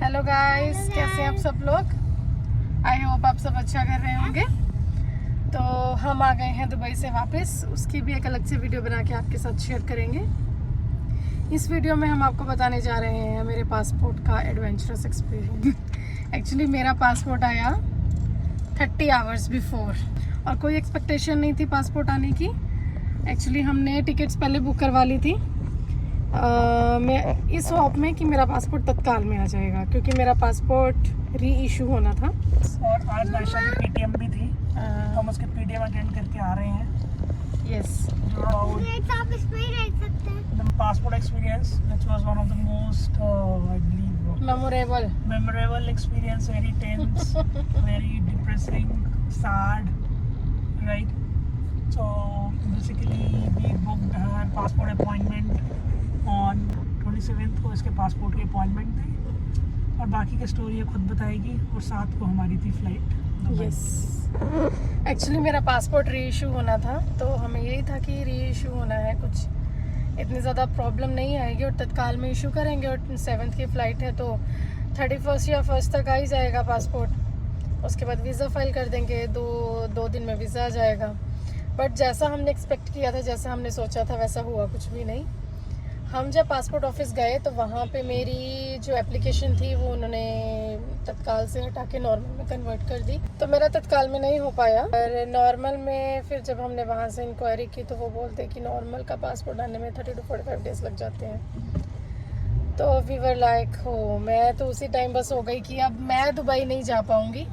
Hello guys, कैसे हैं आप सब लोग। आई होप आप सब अच्छा कर रहे होंगे। तो हम आ गए हैं दुबई से वापस। उसकी भी एक अलग से वीडियो बना के आपके साथ शेयर करेंगे। इस वीडियो में हम आपको बताने जा रहे हैं मेरे पासपोर्ट का एडवेंचरस एक्सपीरियंस। एक्चुअली मेरा पासपोर्ट आया 30 आवर्स बिफोर और कोई एक्सपेक्टेशन नहीं थी पासपोर्ट आने की। एक्चुअली हमने टिकट्स पहले बुक करवा ली थी मैं इस होप में कि मेरा पासपोर्ट तत्काल में आ जाएगा, क्योंकि मेरा पासपोर्ट री इशू होना था। और आज नायशा की पीटीएम भी थी, तो हम उसके पीटीएम अटेंड करके आ रहे हैं। यस, आप इसमें ही रह सकते हैं। The passport experience, which was one of the most, I believe, memorable experience. Very tense, very depressing, sad, right? So basically, we booked her passport appointment on 27th को इसके पासपोर्ट की अपॉइंटमेंट थी, और बाकी की स्टोरी ये खुद बताएगी। और 7 को हमारी थी फ्लाइट। यस, एक्चुअली मेरा पासपोर्ट री इशू होना था, तो हमें यही था कि री इशू होना है, कुछ इतनी ज़्यादा प्रॉब्लम नहीं आएगी और तत्काल में इशू करेंगे। और 7th की फ़्लाइट है, तो 31 या 1 तक आ ही जाएगा पासपोर्ट। उसके बाद वीज़ा फाइल कर देंगे, दो दिन में वीज़ा आ जाएगा। बट जैसा हमने एक्सपेक्ट किया था, जैसा हमने सोचा था, वैसा हुआ कुछ भी नहीं। हम जब पासपोर्ट ऑफिस गए तो वहाँ पे मेरी जो एप्लीकेशन थी वो उन्होंने तत्काल से हटा के नॉर्मल में कन्वर्ट कर दी, तो मेरा तत्काल में नहीं हो पाया। और नॉर्मल में फिर जब हमने वहाँ से इंक्वायरी की तो वो बोलते कि नॉर्मल का पासपोर्ट आने में 30 to 45 डेज़ लग जाते हैं। तो वी वर लाइक हो, मैं तो उसी टाइम बस हो गई कि अब मैं दुबई नहीं जा पाऊँगी।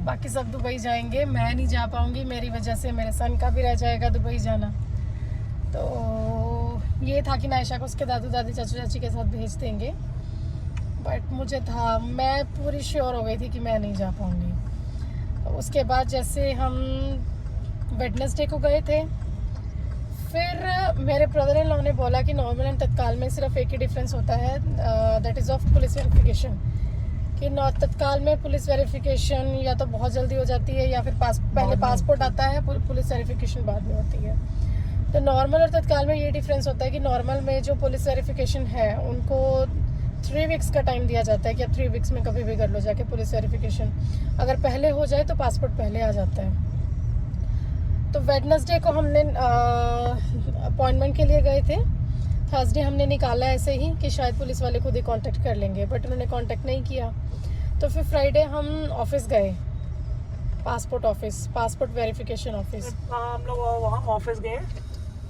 बाकी सब दुबई जाएंगे, मैं नहीं जा पाऊँगी। मेरी वजह से मेरे सन का भी रह जाएगा दुबई जाना। तो ये था कि नायशा को उसके दादू दादी चाचू चाची के साथ भेज देंगे। बट मुझे था, मैं पूरी श्योर हो गई थी कि मैं नहीं जा पाऊँगी। उसके बाद जैसे हम वेडनेसडे को गए थे, फिर मेरे ब्रदर इन लॉ ने बोला कि नॉर्मल एंड तत्काल में सिर्फ एक ही डिफरेंस होता है, that is of police verification. कि तत्काल में पुलिस वेरिफिकेशन या तो बहुत जल्दी हो जाती है या फिर पहले पासपोर्ट आता है, पुलिस वेरिफिकेशन बाद में होती है। तो नॉर्मल और तत्काल में ये डिफरेंस होता है कि नॉर्मल में जो पुलिस वेरिफिकेशन है उनको 3 वीक्स का टाइम दिया जाता है कि अब 3 वीक्स में कभी भी कर लो जाके पुलिस वेरिफिकेशन। अगर पहले हो जाए तो पासपोर्ट पहले आ जाता है। तो वेडनेसडे को हमने अपॉइंटमेंट के लिए गए थे। थर्सडे हमने निकाला ऐसे ही कि शायद पुलिस वाले खुद ही कांटेक्ट कर लेंगे, बट उन्होंने कांटेक्ट नहीं किया। तो फिर फ्राइडे हम ऑफिस गए, passport office, passport verification office. हम लोग वहाँ ऑफिस गए,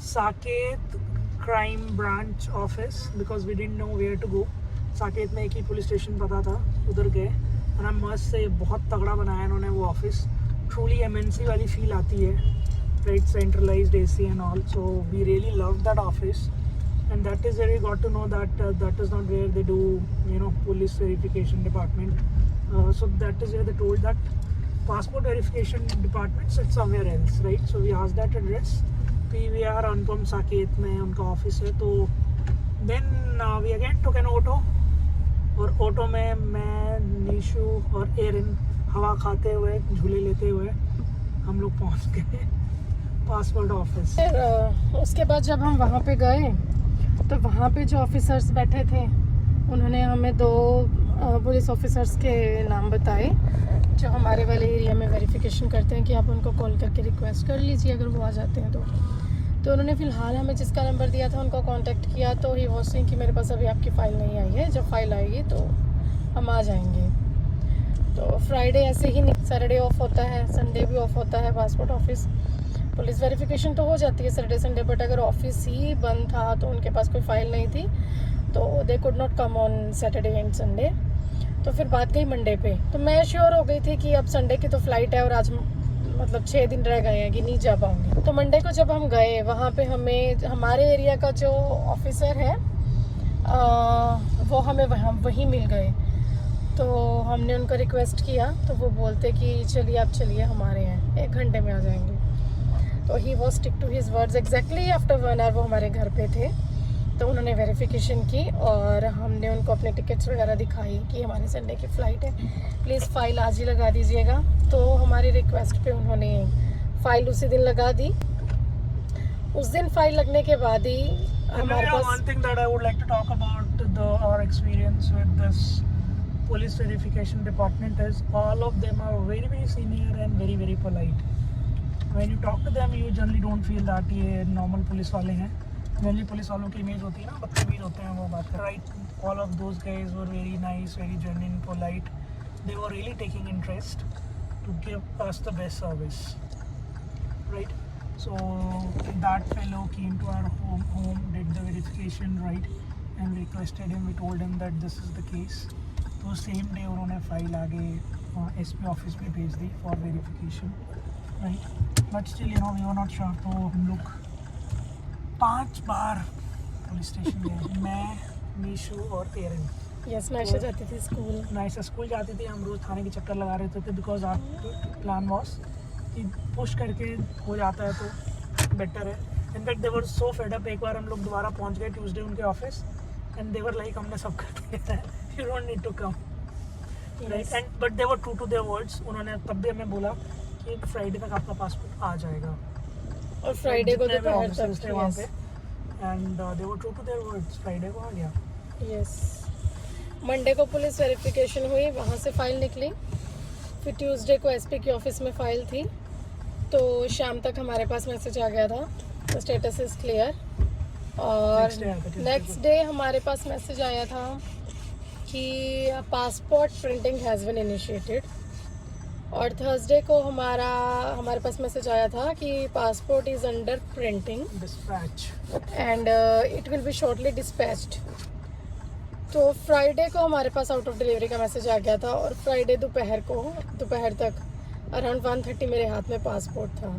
Saket crime branch office, because we didn't know where to go. Saket में एक ही पुलिस स्टेशन पता था, उधर गए। और हम मस्त से बहुत तगड़ा बनाया इन्होंने वो ऑफिस। ट्रूली एमएनसी वाली फील आती है, right, centralised AC and all. So we really love that office, and that is where we got to know that that is not where they do, police verification department. So that is where they told that passport verification department sits somewhere else, right? So we asked that address, PVR Anupam Saket में उनका office है। तो then we again took an auto, और auto में मैं, निशु और Erin हवा खाते हुए, झूले लेते हुए हम लोग पहुंच गए पासपोर्ट ऑफिस। उसके बाद जब हम वहाँ पे गए तो वहाँ पे जो ऑफिसर्स बैठे थे उन्होंने हमें 2 पुलिस ऑफिसर्स के नाम बताए जो हमारे वाले एरिया में वेरिफिकेशन करते हैं, कि आप उनको कॉल करके रिक्वेस्ट कर लीजिए अगर वो आ जाते हैं तो उन्होंने फ़िलहाल हमें जिसका नंबर दिया था उनको कांटेक्ट किया। तो ही वो सिंह कि मेरे पास अभी आपकी फ़ाइल नहीं आई है, जब फाइल आएगी तो हम आ जाएंगे। तो फ्राइडे ऐसे ही नहीं, सैटरडे ऑफ होता है, संडे भी ऑफ होता है पासपोर्ट ऑफिस। पुलिस वेरिफिकेशन तो हो जाती है सैटरडे संडे, बट अगर ऑफिस ही बंद था तो उनके पास कोई फाइल नहीं थी, तो they could not come on Saturday and Sunday. तो फिर बात गई मंडे पे। तो मैं श्योर हो गई थी कि अब संडे की तो फ़्लाइट है और आज मतलब 6 दिन रह गए हैं कि नहीं जा पाऊँगी। तो मंडे को जब हम गए वहाँ पे हमें हमारे एरिया का जो ऑफिसर है वो हमें वहीं मिल गए। तो हमने उनको रिक्वेस्ट किया तो वो बोलते कि चलिए आप चलिए, हमारे यहाँ 1 घंटे में आ जाएंगे। तो he was stick to his words. Exactly after 1 hour वो हमारे घर पे थे। तो उन्होंने वेरिफिकेशन की और हमने उनको अपने टिकट्स वगैरह दिखाई कि हमारी संडे की फ़्लाइट है, प्लीज़ फ़ाइल आज ही लगा दीजिएगा। तो हमारी रिक्वेस्ट पे उन्होंने फ़ाइल उसी दिन लगा दी। उस दिन फ़ाइल लगने के बाद ही हमारे पास one thing that I would like to talk about our experience with this police verification department is, all of them are very very senior and very very polite. When you talk to them, you generally don't feel that ये normal police वाले हैं. Generally police वालों की image होती है ना, बदतमीज होते हैं वो बात कर. Right, all of those guys were very nice, very genuine, polite. They were really taking interest to give us the best service. Right. So that fellow came to our home, did the verification, right, and requested him. We told him that this is the case. तो same day उन्होंने file आगे SP office में भेज दी for verification, right. But still we were not sure. तो हम लोग 5 बार police station गए, मैं, मीशू और तेरन. यस, नायशा जाती थी स्कूल. नायशा स्कूल जाती थी, हम रोज़ थाने के चक्कर लगा रहे थे बिकॉज आवर प्लान वॉज कि पुश करके हो जाता है तो बेटर है. In fact they were so fed up. एक बार हम लोग दोबारा पहुंच गए ट्यूसडे उनके office and they were like हमने सब कर दिया है, you don't need to come, right. And but they were true to their words. उन्होंने तब भी हमें बोला कि फ्राइडे तक आपका पासपोर्ट आ जाएगा, और फ्राइडे को दोपहर ऑफिसर्स थे वहाँ पे, तक. And they were true to their words. Friday को आ गया. यस, मंडे को पुलिस वेरिफिकेशन हुई, वहाँ से फाइल निकली. फिर ट्यूसडे को एसपी की ऑफिस में फाइल थी, तो शाम तक हमारे पास मैसेज आ गया था द स्टेटस इज़ क्लियर. और नेक्स्ट डे हमारे पास मैसेज आया था कि passport printing has been initiated. और थर्सडे को हमारे पास मैसेज आया था कि passport is under printing dispatch and it will be shortly dispatched. तो फ्राइडे को हमारे पास आउट ऑफ डिलीवरी का मैसेज आ गया था, और फ्राइडे दोपहर तक अराउंड 1:30 मेरे हाथ में पासपोर्ट था.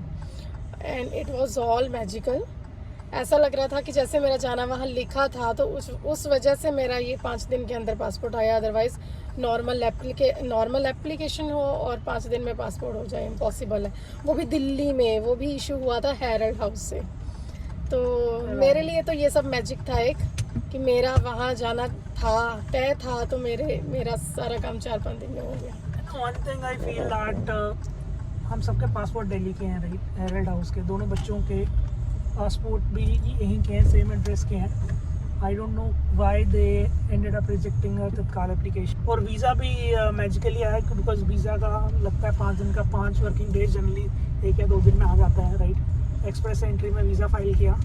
And it was all magical. ऐसा लग रहा था कि जैसे मेरा जाना वहाँ लिखा था, तो उस वजह से मेरा ये 5 दिन के अंदर पासपोर्ट आया. अदरवाइज़ नॉर्मल एप्लीकेशन हो और 5 दिन में पासपोर्ट हो जाए इम्पॉसिबल है. वो भी दिल्ली में, वो भी इशू हुआ था हेरल्ड हाउस से. तो मेरे लिए तो ये सब मैजिक था एक, कि मेरा वहाँ जाना था, तय था, तो मेरा सारा काम 4-5 दिन में हो गया. One thing I feel that हम सबके पासपोर्ट दिल्ली के हैं, राइट. हेरल्ड हाउस के दोनों बच्चों के पासपोर्ट भी यहीं के हैं, सेम एड्रेस के हैं. I don't know why they ended up rejecting तत्काल एप्लीकेशन. और वीज़ा भी मैजिकली आया, बिकॉज वीज़ा का लगता है 5 दिन का, 5 वर्किंग डेज जनरली 1 या 2 दिन में आ जाता है, राइट. एक्सप्रेस एंट्री में वीज़ा फाइल किया.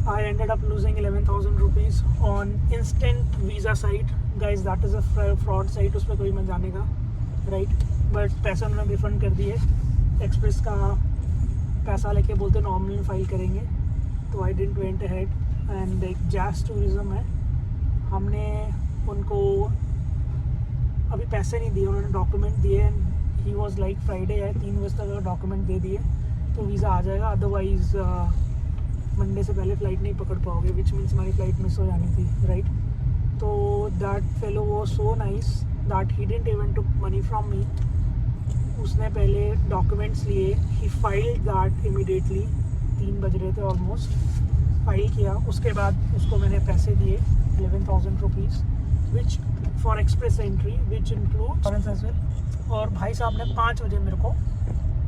I ended up losing 11,000 rupees on instant visa site. Guys, that is a fraud site. उस पर कोई मत जाने का, right? But पैसे उन्होंने रिफंड कर दिए. एक्सप्रेस का पैसा लेके बोलते नॉर्मल फाइल करेंगे, तो I didn't went ahead. And एक जैस टूरिज्म है, हमने उनको अभी पैसे नहीं दिए, उन्होंने डॉक्यूमेंट दिए. And he was like Friday है, 3 बजे तक अगर डॉक्यूमेंट दे दिए तो वीज़ा आ जाएगा. अदरवाइज़ मंडे से पहले फ़्लाइट नहीं पकड़ पाओगे, विच मीन्स हमारी फ़्लाइट मिस हो जानी थी, राइट. तो दैट फेलो वो so nice that he didn't even took money from me. उसने पहले डॉक्यूमेंट्स लिए, ही फाइल्ड दैट इमीडिएटली. 3 बज रहे थे ऑलमोस्ट, फाइल किया. उसके बाद उसको मैंने पैसे दिए 11,000 rupees, which for express entry, which include insurance as well. और भाई साहब ने 5 बजे मेरे को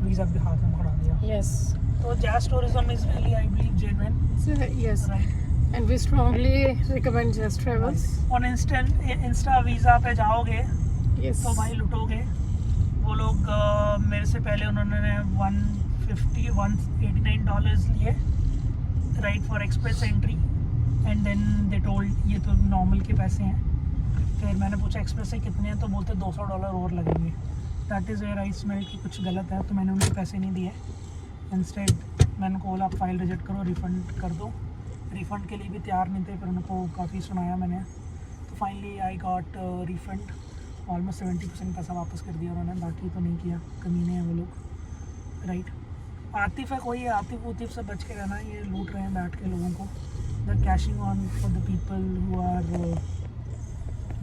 वीज़ा भी हाथ में पकड़ा दिया. Yes. So Jazz Tourism is really, I believe, genuine. Yes. Right. And we strongly recommend Jazz Travels. On Insta visa पे जाओगे Yes. तो भाई लुटोगे. वो लोग मेरे से पहले उन्होंने $189 लिए, right, for express entry. And then they told ये तो नॉर्मल के पैसे हैं. फिर मैंने पूछा एक्सप्रेस से कितने हैं, तो बोलते $200 और लगेंगे. That is where I smell कि कुछ गलत है, तो मैंने उनको पैसे नहीं दिए. इंस्टेड मैंने उनको बोला आप फाइल रिजेक्ट करो, रिफ़ंड कर दो. रिफ़ंड के लिए भी तैयार नहीं थे, फिर उनको काफ़ी सुनाया मैंने. तो finally I got refund. Almost 70% पैसा वापस कर दिया उन्होंने, बाकी तो नहीं किया. कमीने हैं वो लोग, राइट. आतिफ है कोई, आतिफ उतिफ से बच के रहना. ये लूट रहे हैं बैठ के लोगों को. They are cashing on for the people who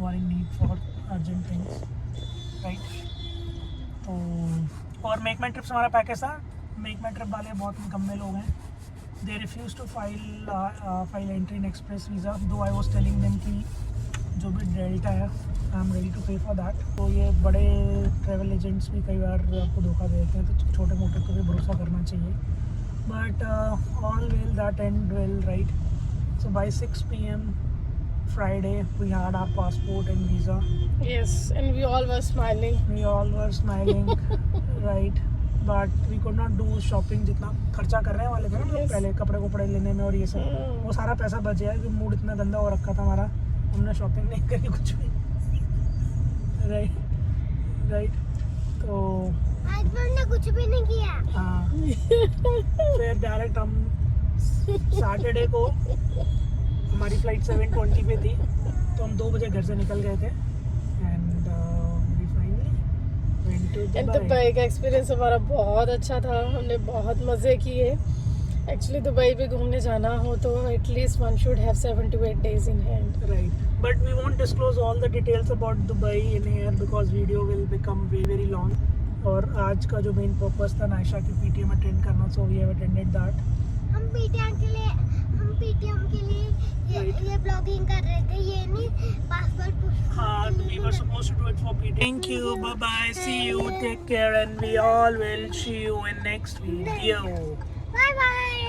are in need for urgent things, right. तो और मेक माई ट्रिप्स हमारा पैकेज था. मेक माई ट्रिप वाले बहुत निकम्मे लोग हैं. They refuse to file entry in express visa, though I was telling them कि जो भी डेल्टा है आई एम रेडी टू पे फॉर दैट. तो ये बड़े ट्रैवल एजेंट्स भी कई बार आपको धोखा देते हैं, तो छोटे मोटे को भी भरोसा करना चाहिए. But all will that and well, right. So by 6 PM Friday we had our passport and visa. Yes, and we all were smiling. We all were smiling, right? But we could not do shopping जितना खर्चा करने वाले थे ना हम लोग Yes. पहले कपड़े लेने में और ये सब वो सारा पैसा बच गया क्योंकि मूड इतना गंदा हो रखा था हमारा हमने शॉपिंग नहीं करी कुछ भी राइट तो आज मैंने कुछ भी नहीं किया। हाँ फिर डायरेक्ट हम सैटरडे को हमारी फ्लाइट 7:20 पे थी तो हम 2 बजे घर से निकल गए थे and we finally went to and Dubai का एक्सपीरियंस हमारा बहुत अच्छा था, हमने बहुत मज़े किए। एक्चुअली दुबई भी घूमने जाना हो तो at least one should have 7 to 8 days in hand. Right, but we won't disclose all the details about Dubai in here because video will become very long. और आज का जो मेन पर्पस था नायशा की पीटीएम अटेंड करना, so we have attended that. हम PTM के लिए ये ब्लॉगिंग कर रहे थे, ये नहीं पासपोर्ट। हाँ, we were supposed to do it for PTM. Thank you, bye bye, see you, take care, and we all will see you in next video. Bye bye.